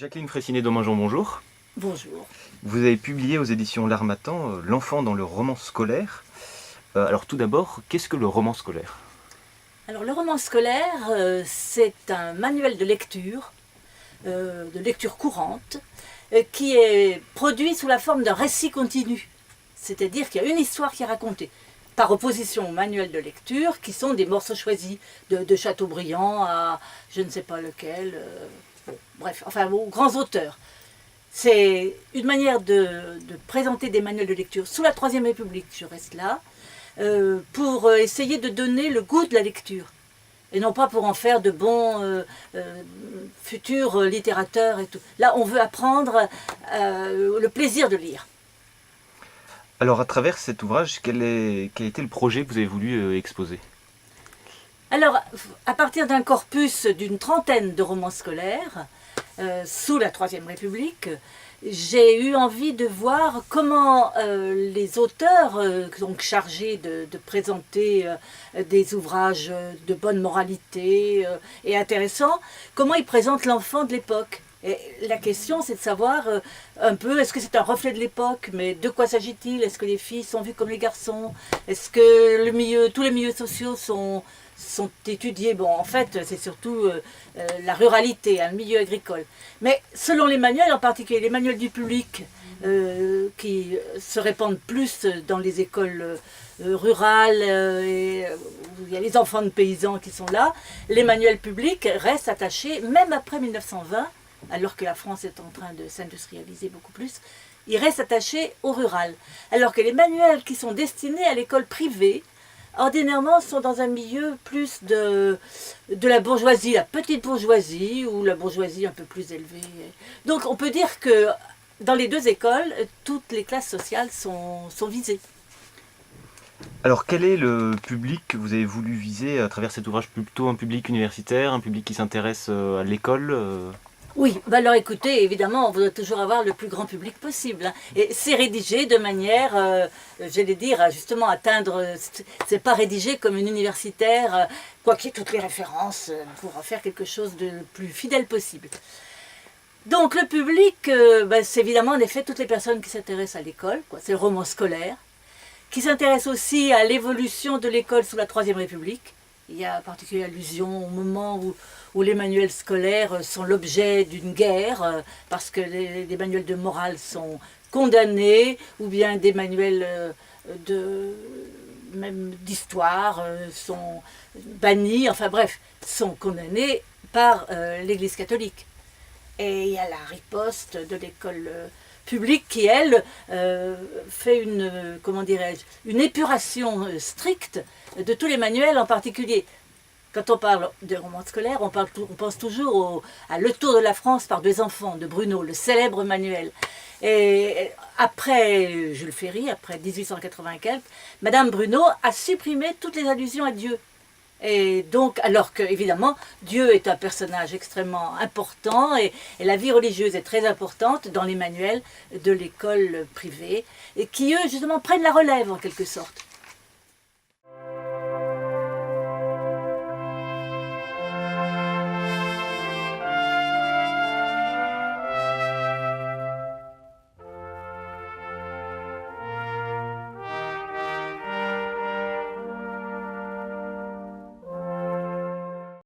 Jacqueline Fraissinet-Dominjon, bonjour. Bonjour. Vous avez publié aux éditions L'Harmattan L'enfant dans le roman scolaire. Alors tout d'abord, qu'est-ce que le roman scolaire? Alors le roman scolaire, c'est un manuel de lecture courante, qui est produit sous la forme d'un récit continu. C'est-à-dire qu'il y a une histoire qui est racontée, par opposition au manuel de lecture, qui sont des morceaux choisis de Chateaubriand à je ne sais pas lequel, bref, enfin aux grands auteurs. C'est une manière de présenter des manuels de lecture sous la Troisième République, je reste là, pour essayer de donner le goût de la lecture. Et non pas pour en faire de bons futurs littérateurs et tout. Là, on veut apprendre le plaisir de lire. Alors à travers cet ouvrage, quel était le projet que vous avez voulu exposer? Alors, à partir d'un corpus d'une trentaine de romans scolaires, sous la Troisième République, j'ai eu envie de voir comment les auteurs, donc chargés de présenter des ouvrages de bonne moralité et intéressants, comment ils présentent l'enfant de l'époque. Et la question, c'est de savoir un peu, est-ce que c'est un reflet de l'époque, mais de quoi s'agit-il? Est-ce que les filles sont vues comme les garçons? Est-ce que tous les milieux sociaux sont étudiés? Bon, en fait, c'est surtout la ruralité, le milieu agricole. Mais selon les manuels, en particulier les manuels du public, qui se répandent plus dans les écoles rurales, et où il y a les enfants de paysans qui sont là, les manuels publics restent attachés, même après 1920, alors que la France est en train de s'industrialiser beaucoup plus, ils restent attachés au rural. Alors que les manuels qui sont destinés à l'école privée, ordinairement, sont dans un milieu plus de la bourgeoisie, la petite bourgeoisie, ou la bourgeoisie un peu plus élevée. Donc on peut dire que dans les deux écoles, toutes les classes sociales sont visées. Alors quel est le public que vous avez voulu viser à travers cet ouvrage? Plutôt un public universitaire, un public qui s'intéresse à l'école? Oui, bah alors écoutez, évidemment, on voudrait toujours avoir le plus grand public possible. Hein. Et c'est rédigé de manière, j'allais dire, justement atteindre, c'est pas rédigé comme une universitaire, quoi qu'il y ait toutes les références, pour faire quelque chose de plus fidèle possible. Donc le public, c'est évidemment en effet toutes les personnes qui s'intéressent à l'école, c'est le roman scolaire, qui s'intéressent aussi à l'évolution de l'école sous la Troisième République. Il y a en particulier allusion au moment où les manuels scolaires sont l'objet d'une guerre, parce que les manuels de morale sont condamnés, ou bien des manuels même d'histoire sont bannis, enfin bref, sont condamnés par l'Église catholique. Et il y a la riposte de l'école publique qui, elle, fait une épuration stricte de tous les manuels, en particulier. Quand on parle de roman scolaire, on pense toujours à Le Tour de la France par deux enfants de Bruno, le célèbre manuel. Et après Jules Ferry, après 1880 quelques, Madame Bruno a supprimé toutes les allusions à Dieu. Et donc, alors que, évidemment, Dieu est un personnage extrêmement important et la vie religieuse est très importante dans les manuels de l'école privée, et qui, eux, justement, prennent la relève en quelque sorte.